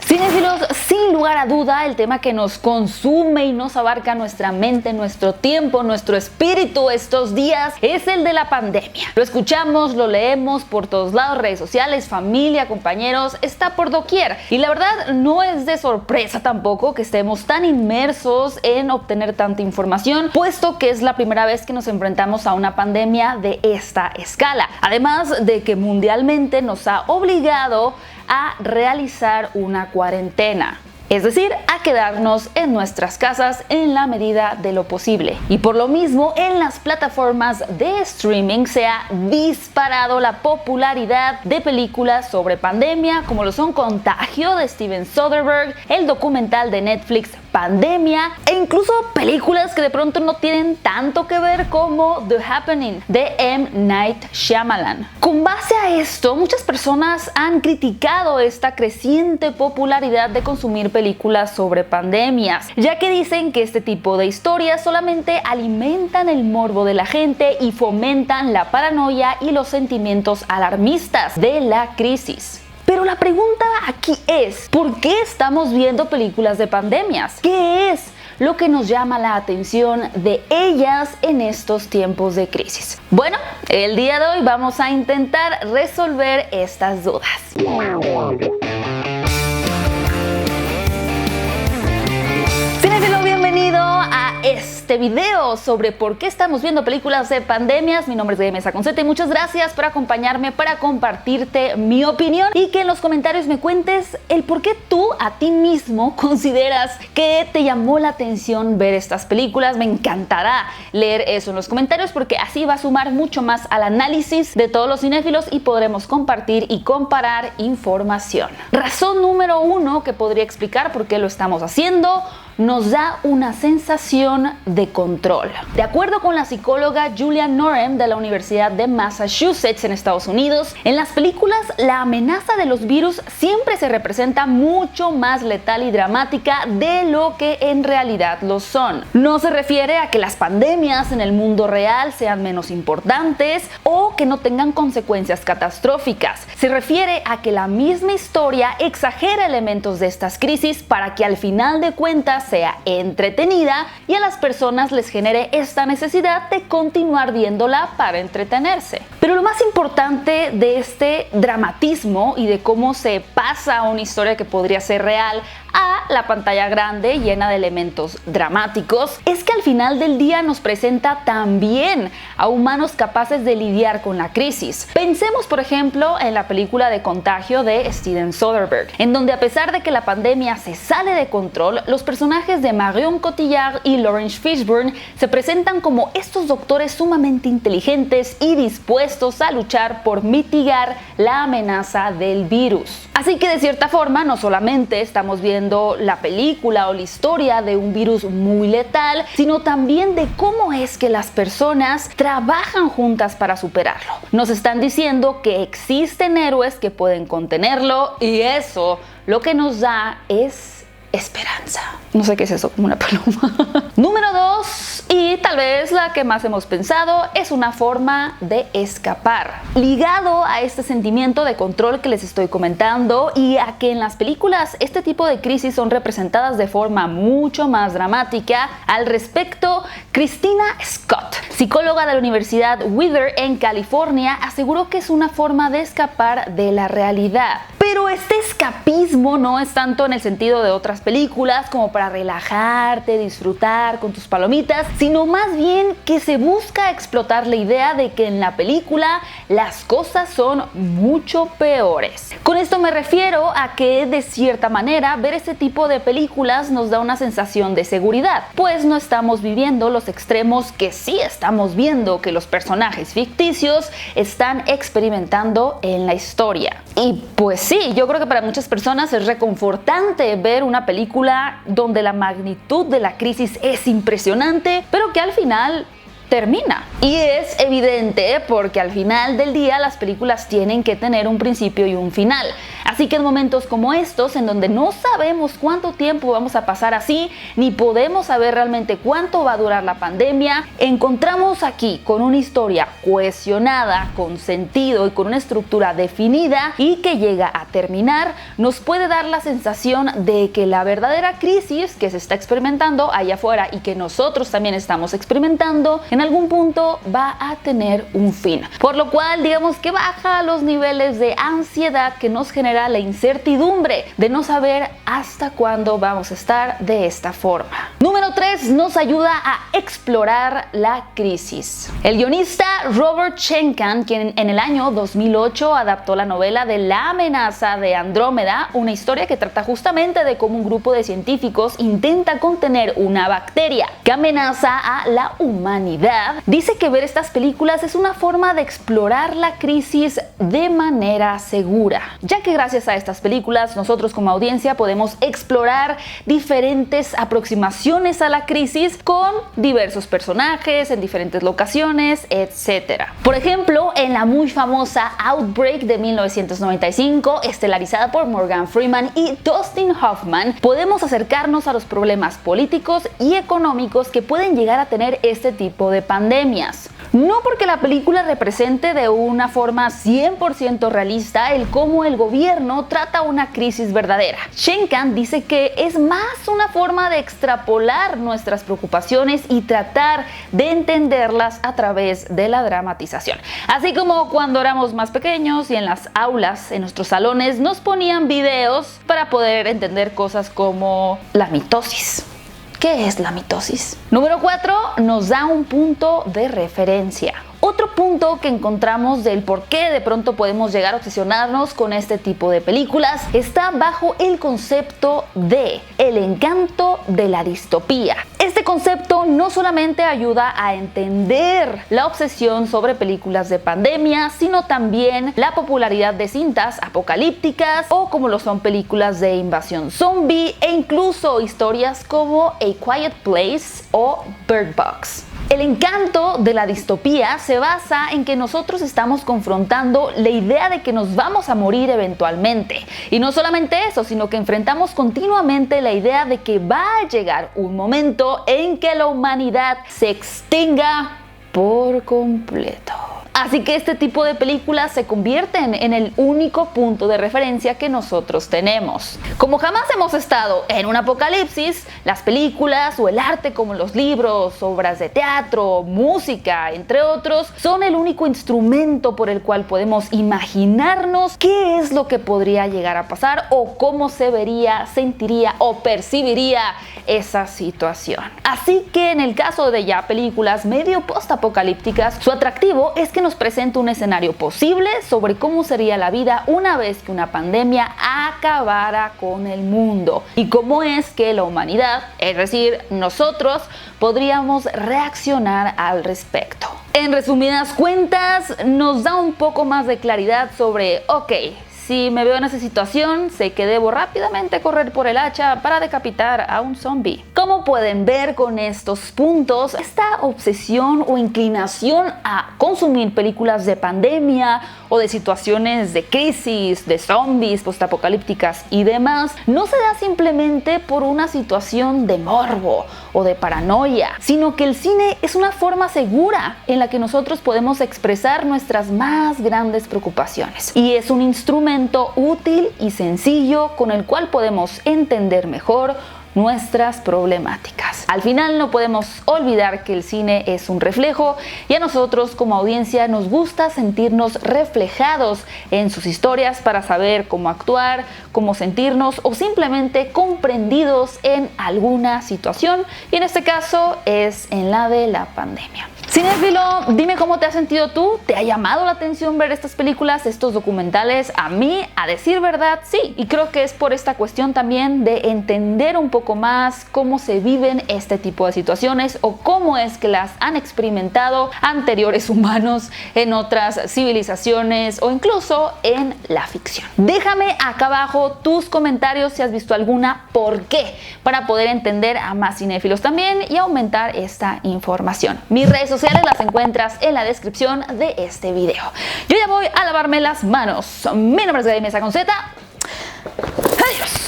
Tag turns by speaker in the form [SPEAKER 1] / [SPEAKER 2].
[SPEAKER 1] Cinéfilos, sin lugar a duda, el tema que nos consume y nos abarca nuestra mente, nuestro tiempo, nuestro espíritu estos días es el de la pandemia. Lo escuchamos, lo leemos por todos lados, redes sociales, familia, compañeros, está por doquier. Y la verdad no es de sorpresa tampoco que estemos tan inmersos en obtener tanta información, puesto que es la primera vez que nos enfrentamos a una pandemia de esta escala. Además de que mundialmente nos ha obligado a realizar una cuarentena. Es decir, a quedarnos en nuestras casas en la medida de lo posible. Y por lo mismo, en las plataformas de streaming se ha disparado la popularidad de películas sobre pandemia, como lo son Contagio de Steven Soderbergh, el documental de Netflix Pandemia, e incluso películas que de pronto no tienen tanto que ver como The Happening de M. Night Shyamalan. Con base a esto, muchas personas han criticado esta creciente popularidad de consumir películas sobre pandemias, ya que dicen que este tipo de historias solamente alimentan el morbo de la gente y fomentan la paranoia y los sentimientos alarmistas de la crisis. Pero la pregunta aquí es, ¿por qué estamos viendo películas de pandemias? ¿Qué es lo que nos llama la atención de ellas en estos tiempos de crisis? Bueno, el día de hoy vamos a intentar resolver estas dudas. Cinéfilo, bienvenido a este video sobre por qué estamos viendo películas de pandemias. Mi nombre es Gaby Mesa Conceta y muchas gracias por acompañarme para compartirte mi opinión y que en los comentarios me cuentes el por qué tú a ti mismo consideras que te llamó la atención ver estas películas. Me encantará leer eso en los comentarios porque así va a sumar mucho más al análisis de todos los cinéfilos y podremos compartir y comparar información. Razón número 1 que podría explicar por qué lo estamos haciendo: nos da una sensación de control. De acuerdo con la psicóloga Julia Norem de la Universidad de Massachusetts en Estados Unidos, en las películas la amenaza de los virus siempre se representa mucho más letal y dramática de lo que en realidad lo son. No se refiere a que las pandemias en el mundo real sean menos importantes o que no tengan consecuencias catastróficas. Se refiere a que la misma historia exagera elementos de estas crisis para que al final de cuentas sea entretenida y a las personas les genere esta necesidad de continuar viéndola para entretenerse. Pero lo más importante de este dramatismo y de cómo se pasa una historia que podría ser real a la pantalla grande llena de elementos dramáticos es que al final del día nos presenta también a humanos capaces de lidiar con la crisis. Pensemos por ejemplo en la película de Contagio de Steven Soderbergh, en donde a pesar de que la pandemia se sale de control, los personajes de Marion Cotillard y Laurence Fishburne se presentan como estos doctores sumamente inteligentes y dispuestos a luchar por mitigar la amenaza del virus. Así que de cierta forma no solamente estamos viendo la película o la historia de un virus muy letal, sino también de cómo es que las personas trabajan juntas para superarlo. Nos están diciendo que existen héroes que pueden contenerlo y eso lo que nos da es esperanza. No sé qué es eso, como una paloma. Número 2, y tal vez la que más hemos pensado, es una forma de escapar. Ligado a este sentimiento de control que les estoy comentando y a que en las películas este tipo de crisis son representadas de forma mucho más dramática, al respecto, Christina Scott, psicóloga de la Universidad Whittier en California, aseguró que es una forma de escapar de la realidad. Pero este escapismo no es tanto en el sentido de otras películas como para relajarte, disfrutar con tus palomitas, sino más bien que se busca explotar la idea de que en la película las cosas son mucho peores. Con esto me refiero a que de cierta manera ver este tipo de películas nos da una sensación de seguridad, pues no estamos viviendo los extremos que sí estamos viendo que los personajes ficticios están experimentando en la historia. Y pues sí, yo creo que para muchas personas es reconfortante ver una película donde la magnitud de la crisis es impresionante, pero que al final termina. Y es evidente porque al final del día las películas tienen que tener un principio y un final. Así que en momentos como estos, en donde no sabemos cuánto tiempo vamos a pasar así, ni podemos saber realmente cuánto va a durar la pandemia, encontramos aquí con una historia cohesionada, con sentido y con una estructura definida y que llega a terminar, nos puede dar la sensación de que la verdadera crisis que se está experimentando allá afuera y que nosotros también estamos experimentando, en algún punto va a tener un fin. Por lo cual, digamos que baja los niveles de ansiedad que nos genera la incertidumbre de no saber hasta cuándo vamos a estar de esta forma. Número 3, nos ayuda a explorar la crisis. El guionista Robert Schenken, quien en el año 2008 adaptó la novela de La amenaza de Andrómeda, una historia que trata justamente de cómo un grupo de científicos intenta contener una bacteria que amenaza a la humanidad, dice que ver estas películas es una forma de explorar la crisis de manera segura, ya que gracias a estas películas nosotros como audiencia podemos explorar diferentes aproximaciones a la crisis con diversos personajes en diferentes locaciones, etc. Por ejemplo, en la muy famosa Outbreak de 1995, estelarizada por Morgan Freeman y Dustin Hoffman, podemos acercarnos a los problemas políticos y económicos que pueden llegar a tener este tipo de pandemias. No porque la película represente de una forma 100% realista el cómo el gobierno trata una crisis verdadera. Schenken dice que es más una forma de extrapolar nuestras preocupaciones y tratar de entenderlas a través de la dramatización. Así como cuando éramos más pequeños y en las aulas, en nuestros salones, nos ponían videos para poder entender cosas como la mitosis. ¿Qué es la mitosis? Número 4, nos da un punto de referencia. Otro punto que encontramos del por qué de pronto podemos llegar a obsesionarnos con este tipo de películas está bajo el concepto de el encanto de la distopía. Este concepto no solamente ayuda a entender la obsesión sobre películas de pandemia, sino también la popularidad de cintas apocalípticas o como lo son películas de invasión zombie e incluso historias como A Quiet Place o Bird Box. El encanto de la distopía se basa en que nosotros estamos confrontando la idea de que nos vamos a morir eventualmente. Y no solamente eso, sino que enfrentamos continuamente la idea de que va a llegar un momento en que la humanidad se extinga por completo. Así que este tipo de películas se convierten en el único punto de referencia que nosotros tenemos. Como jamás hemos estado en un apocalipsis, las películas o el arte como los libros, obras de teatro, música, entre otros, son el único instrumento por el cual podemos imaginarnos qué es lo que podría llegar a pasar o cómo se vería, sentiría o percibiría esa situación. Así que en el caso de ya películas medio postapocalípticas, su atractivo es que nos presenta un escenario posible sobre cómo sería la vida una vez que una pandemia acabara con el mundo y cómo es que la humanidad, es decir, nosotros, podríamos reaccionar al respecto. En resumidas cuentas, nos da un poco más de claridad sobre, si me veo en esa situación, sé que debo rápidamente correr por el hacha para decapitar a un zombie. Como pueden ver con estos puntos, esta obsesión o inclinación a consumir películas de pandemia o de situaciones de crisis, de zombies, postapocalípticas y demás, no se da simplemente por una situación de morbo o de paranoia, sino que el cine es una forma segura en la que nosotros podemos expresar nuestras más grandes preocupaciones. Y es un instrumento útil y sencillo con el cual podemos entender mejor nuestras problemáticas. Al final no podemos olvidar que el cine es un reflejo y a nosotros como audiencia nos gusta sentirnos reflejados en sus historias para saber cómo actuar, cómo sentirnos o simplemente comprendidos en alguna situación, y en este caso es en la de la pandemia. Cinéfilo, dime cómo te has sentido tú. ¿Te ha llamado la atención ver estas películas, estos documentales? A mí, a decir verdad, sí. Y creo que es por esta cuestión también de entender un poco más cómo se viven este tipo de situaciones o cómo es que las han experimentado anteriores humanos en otras civilizaciones o incluso en la ficción. Déjame acá abajo tus comentarios si has visto alguna, por qué, para poder entender a más cinéfilos también y aumentar esta información. Mis redes sociales las encuentras en la descripción de este video. Yo ya voy a lavarme las manos. Mi nombre es Gaby Mesa con Z Adiós.